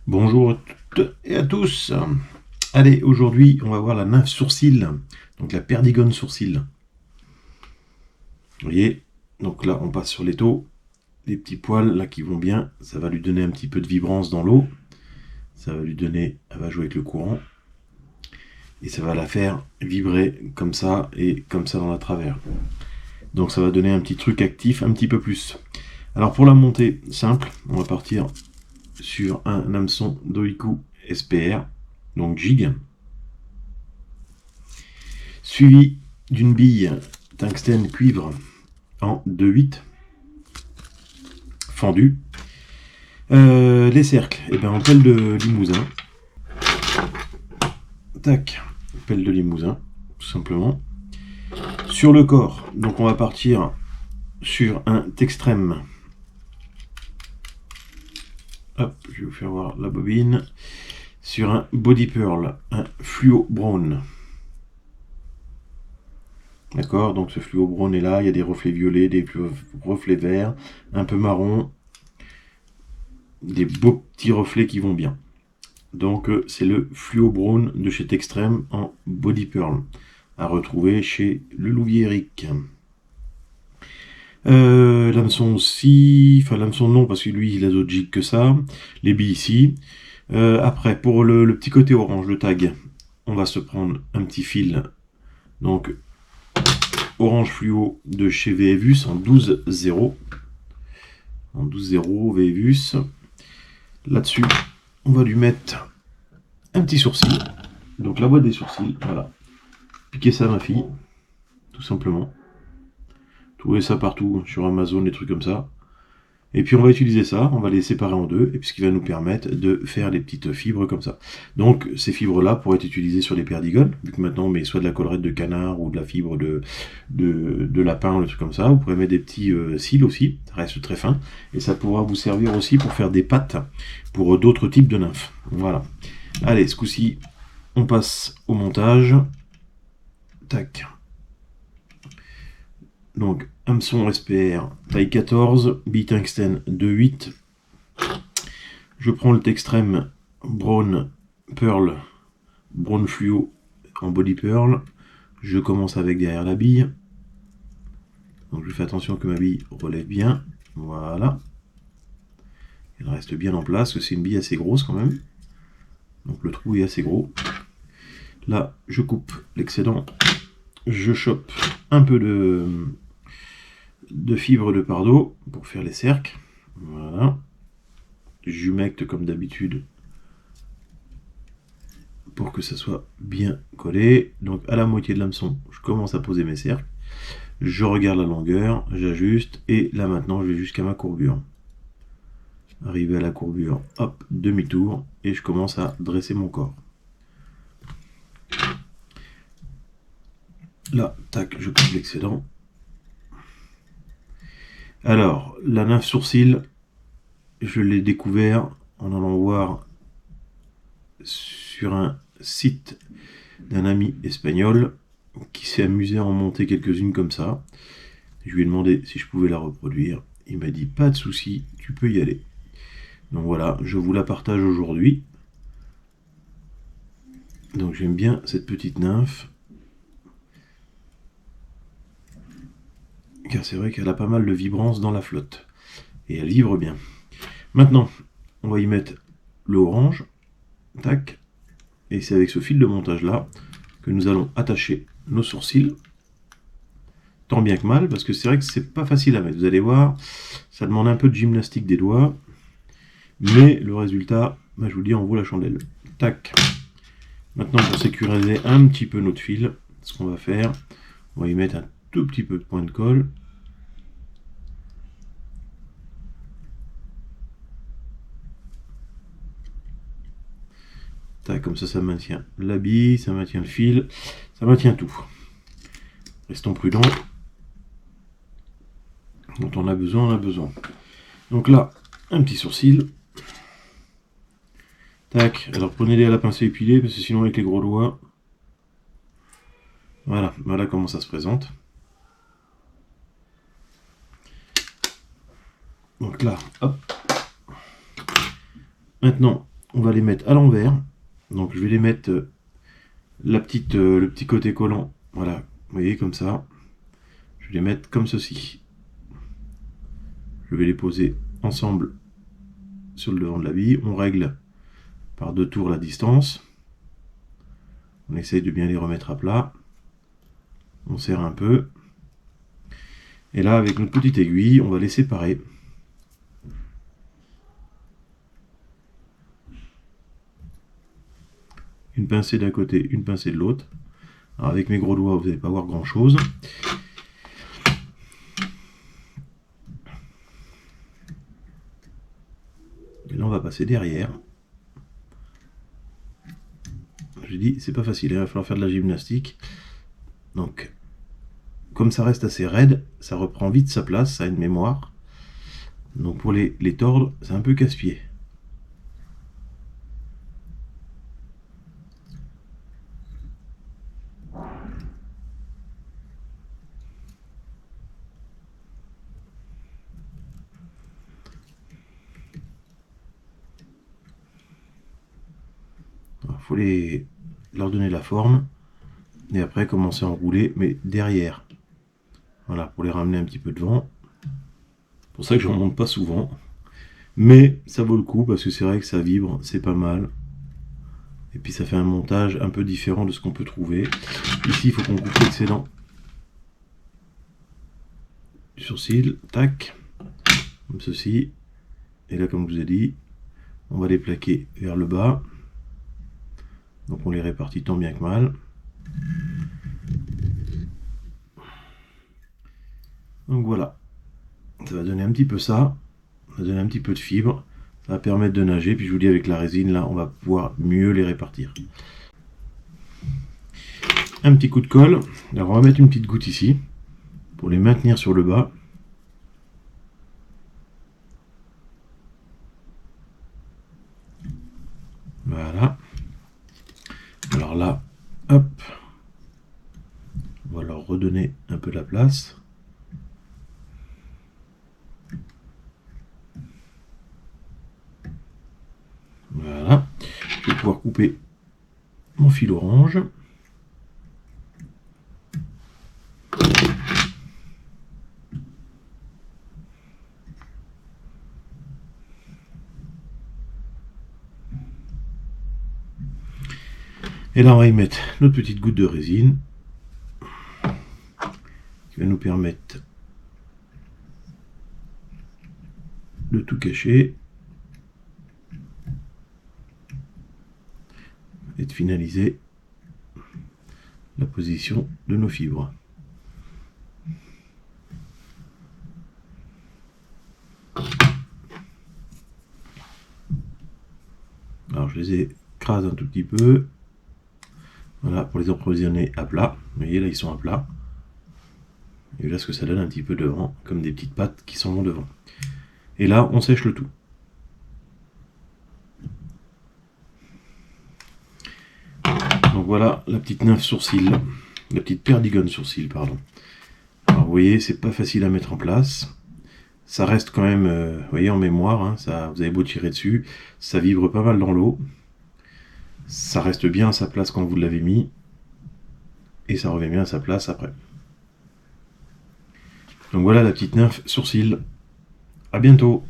Bonjour à toutes et à tous. Allez, aujourd'hui, on va voir la nymphe sourcil, donc la perdigone sourcil. Vous voyez, donc là, on passe sur l'étau. Les petits poils là qui vont bien, ça va lui donner un petit peu de vibrance dans l'eau. Ça va lui donner, elle va jouer avec le courant. Et ça va la faire vibrer comme ça et comme ça dans la travers. Donc ça va donner un petit truc actif un petit peu plus. Alors pour la montée, simple, on va partir sur un hameçon Doiku SPR, donc Jig, suivi d'une bille tungstène cuivre en 2,8 fendu. Les cercles, et ben en pelle de limousin. Tac, pelle de limousin, tout simplement. Sur le corps, donc on va partir sur un Textrem. Hop, je vais vous faire voir la bobine. Sur un Body Pearl, un fluo brown. D'accord, donc ce fluo brown est là, il y a des reflets violets, des reflets verts, un peu marron, des beaux petits reflets qui vont bien. Donc c'est le fluo brown de chez Textrem en Body Pearl, à retrouver chez le Louvier Eric. L'hameçon aussi, enfin l'hameçon non parce que lui il a d'autres jigs que ça, les billes ici. Après pour le petit côté orange, le tag, on va se prendre un petit fil, donc orange fluo de chez Vevus en 12,0. En 12,0 Vevus. Là-dessus, on va lui mettre un petit sourcil. Donc la boîte des sourcils, voilà. Piquez ça à ma fille, tout simplement. Trouvez ça partout, sur Amazon, des trucs comme ça. Et puis on va utiliser ça, on va les séparer en deux, et puis ce qui va nous permettre de faire des petites fibres comme ça. Donc ces fibres-là pourraient être utilisées sur les perdigones, vu que maintenant on met soit de la collerette de canard ou de la fibre de lapin ou des trucs comme ça. Vous pourrez mettre des petits cils aussi, ça reste très fin, et ça pourra vous servir aussi pour faire des pattes pour d'autres types de nymphes. Voilà. Allez, ce coup-ci, on passe au montage. Tac. Donc, hameçon SPR, taille 14, bille tungstène 2,8. Je prends le Textrem Brown Pearl, Brown Fluo en Body Pearl. Je commence avec derrière la bille. Donc je fais attention que ma bille relève bien. Voilà. Elle reste bien en place, c'est une bille assez grosse quand même. Donc le trou est assez gros. Là, je coupe l'excédent. Je chope un peu de fibre de pardot pour faire les cercles. Voilà. J'humecte comme d'habitude pour que ça soit bien collé. Donc à la moitié de l'hameçon, je commence à poser mes cercles. Je regarde la longueur, j'ajuste, et là maintenant je vais jusqu'à ma courbure. Arrivé à la courbure, hop, demi-tour, et je commence à dresser mon corps. Là, tac, je coupe l'excédent. Alors, la nymphe sourcil, je l'ai découvert en allant voir sur un site d'un ami espagnol qui s'est amusé à en monter quelques-unes comme ça. Je lui ai demandé si je pouvais la reproduire. Il m'a dit pas de souci, tu peux y aller. Donc voilà, je vous la partage aujourd'hui. Donc j'aime bien cette petite nymphe. Car c'est vrai qu'elle a pas mal de vibrance dans la flotte. Et elle vibre bien. Maintenant, on va y mettre le orange. Tac. Et c'est avec ce fil de montage là que nous allons attacher nos sourcils. Tant bien que mal, parce que c'est vrai que c'est pas facile à mettre. Vous allez voir, ça demande un peu de gymnastique des doigts. Mais le résultat, bah, je vous le dis, en vaut la chandelle. Tac. Maintenant, pour sécuriser un petit peu notre fil, ce qu'on va faire, on va y mettre un tout petit peu de point de colle. Tac, comme ça maintient la bille, ça maintient le fil, ça maintient tout. Restons prudents. Quand on a besoin, on a besoin. Donc là, un petit sourcil. Tac, alors prenez-les à la pince épilée, parce que sinon avec les gros doigts... Voilà, voilà comment ça se présente. Donc là, hop. Maintenant, on va les mettre à l'envers. Donc je vais les mettre le petit côté collant, voilà, vous voyez, comme ça. Je vais les mettre comme ceci. Je vais les poser ensemble sur le devant de la bille. On règle par 2 tours la distance. On essaye de bien les remettre à plat. On serre un peu. Et là, avec notre petite aiguille, on va les séparer. Une pincée d'un côté, une pincée de l'autre. Alors avec mes gros doigts, vous n'allez pas voir grand chose. Et là, on va passer derrière. Je dis, c'est pas facile, il va falloir faire de la gymnastique. Donc, comme ça reste assez raide, ça reprend vite sa place, ça a une mémoire. Donc pour les tordre, c'est un peu casse-pied. Il faut leur donner la forme et après commencer à enrouler, mais derrière. Voilà, pour les ramener un petit peu devant. C'est pour ça que je n'en monte pas souvent. Mais ça vaut le coup parce que c'est vrai que ça vibre, c'est pas mal. Et puis ça fait un montage un peu différent de ce qu'on peut trouver. Ici, il faut qu'on coupe l'excédent du sourcil, tac, comme ceci. Et là, comme je vous ai dit, on va les plaquer vers le bas. Donc on les répartit tant bien que mal. Donc voilà, ça va donner un petit peu ça. Ça va donner un petit peu de fibre. Ça va permettre de nager. Puis je vous dis, avec la résine, là, on va pouvoir mieux les répartir. Un petit coup de colle. Alors on va mettre une petite goutte ici pour les maintenir sur le bas. Voilà. Alors là, hop, on va leur redonner un peu de la place. Voilà. Je vais pouvoir couper mon fil orange. Et là, on va y mettre notre petite goutte de résine qui va nous permettre de tout cacher et de finaliser la position de nos fibres. Alors je les écrase un tout petit peu. Voilà, pour les approvisionner à plat. Vous voyez, là, ils sont à plat. Et là, ce que ça donne un petit peu devant, comme des petites pattes qui s'en vont devant. Et là, on sèche le tout. Donc voilà la petite nymphe sourcil, la petite perdigone sourcil, pardon. Alors vous voyez, c'est pas facile à mettre en place. Ça reste quand même, vous voyez, en mémoire. Hein, ça, vous avez beau tirer dessus, ça vibre pas mal dans l'eau. Ça reste bien à sa place quand vous l'avez mis. Et ça revient bien à sa place après. Donc voilà la petite nymphe sourcil. À bientôt.